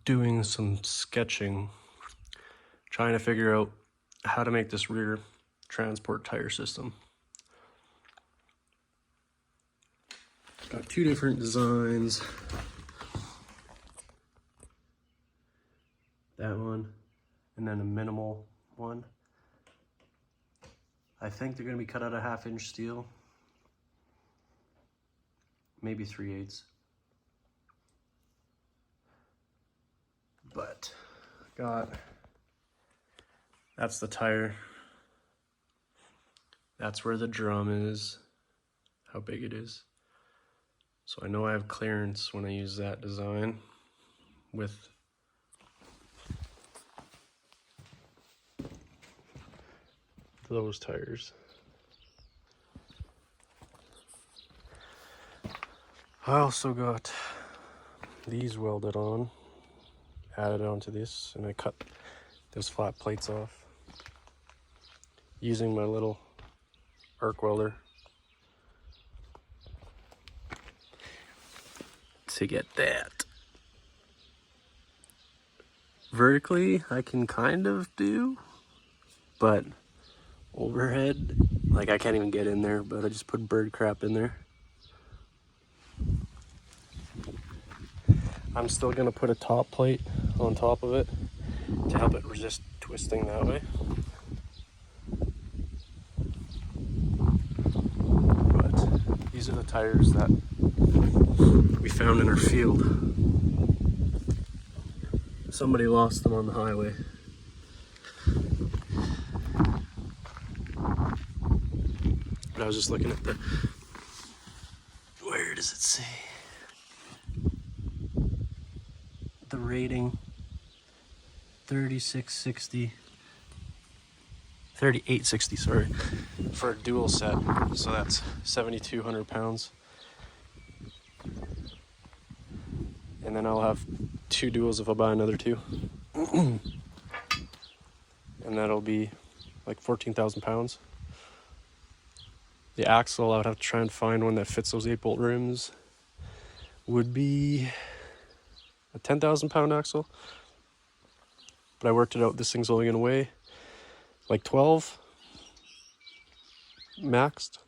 doing some sketching, trying to figure out how to make this rear transport tire system. Got two different designs. That one, and then a minimal one. I think they're gonna be cut out of 1/2-inch steel, maybe 3/8. But that's the tire. That's where the drum is, how big it is. So I know I have clearance when I use that design with those tires. I also got these welded on, added onto this, and I cut those flat plates off using my little arc welder to get that. Vertically, I can kind of do, but overhead, like I can't even get in there, but I just put bird crap in there. I'm still gonna put a top plate on top of it to help it resist twisting that way. But these are the tires that we found in our field. Somebody lost them on the highway. But I was just looking at where does it say? The rating, 3860, sorry, for a dual set. So that's 7,200 pounds. And then I'll have 2 duals if I buy another 2. And that'll be like 14,000 pounds. The axle, I would have to try and find one that fits those 8-bolt rims. Would be a 10,000 pound axle. But I worked it out, this thing's only gonna weigh like 12 maxed.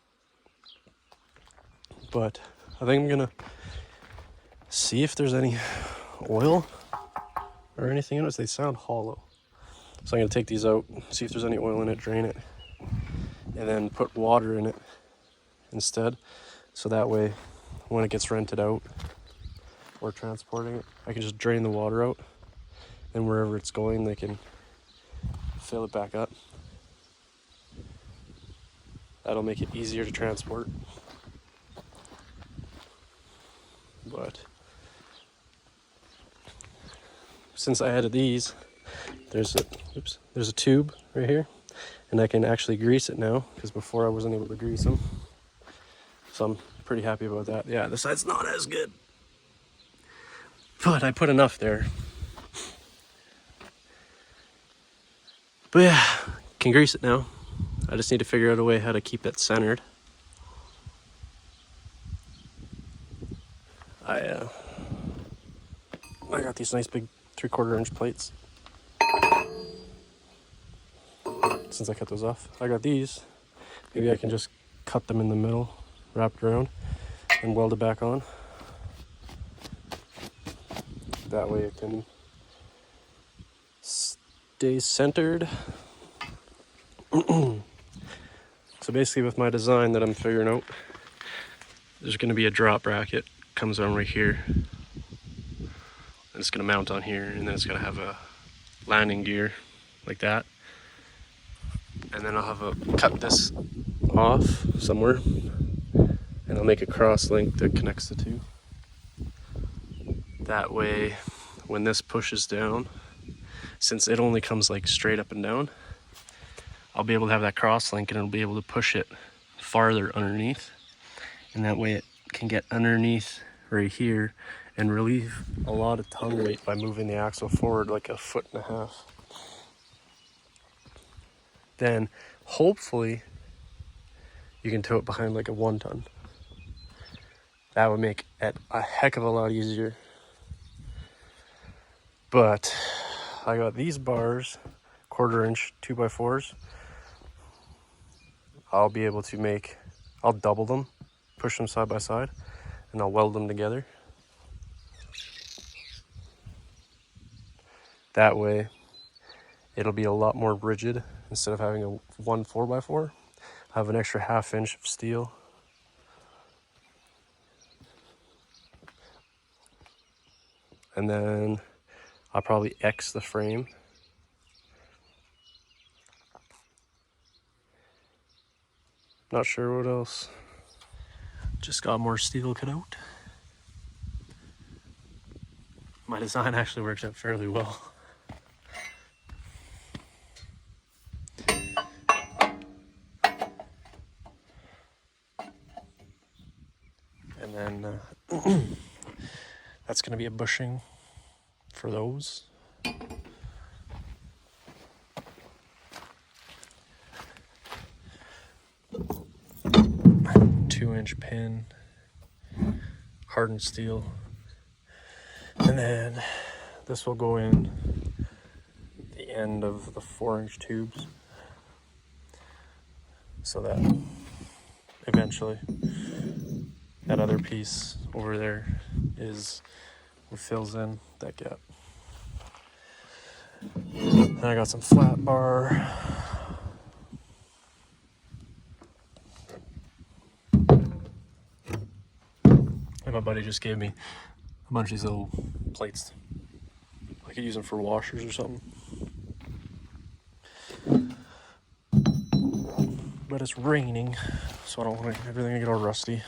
But I think I'm gonna see if there's any oil or anything in it. They sound hollow. So I'm gonna take these out, see if there's any oil in it, drain it, and then put water in it instead. So that way, when it gets rented out or transporting it, I can just drain the water out, and wherever it's going, they can fill it back up. That'll make it easier to transport. But since I added these, there's a tube right here, and I can actually grease it now, because before I wasn't able to grease them. So I'm pretty happy about that. Yeah, the side's not as good, but I put enough there. But yeah, can grease it now. I just need to figure out a way how to keep it centered. I got these nice big 3/4 inch plates. Since I cut those off, I got these. Maybe I can just cut them in the middle, wrap it around, and weld it back on. That way it can stay centered. So basically, with my design that I'm figuring out, there's going to be a drop bracket, comes on right here, and it's going to mount on here, and then it's going to have a landing gear like that, and then I'll have cut this off somewhere, and I'll make a cross link that connects the two. That way, when this pushes down, since it only comes like straight up and down, I'll be able to have that cross link, and it'll be able to push it farther underneath, and that way it can get underneath right here and relieve a lot of tongue weight by moving the axle forward like 1.5 feet. Then hopefully you can tow it behind like a 1-ton. That would make it a heck of a lot easier. But I got these bars, 1/4 inch 2x4s. I'll be able to I'll double them, push them side by side, and I'll weld them together. That way, it'll be a lot more rigid. Instead of having one 4x4, I have an extra 1/2 inch of steel. And then I'll probably X the frame. Not sure what else. Just got more steel cut out. My design actually works out fairly well. And then that's going to be a bushing for those. 2-inch pin, hardened steel. And then this will go in the end of the 4-inch tubes, so that eventually that other piece over there is what fills in that gap. Then I got some flat bar. And my buddy just gave me a bunch of these little plates. I could use them for washers or something. But it's raining, so I don't want everything to get all rusty.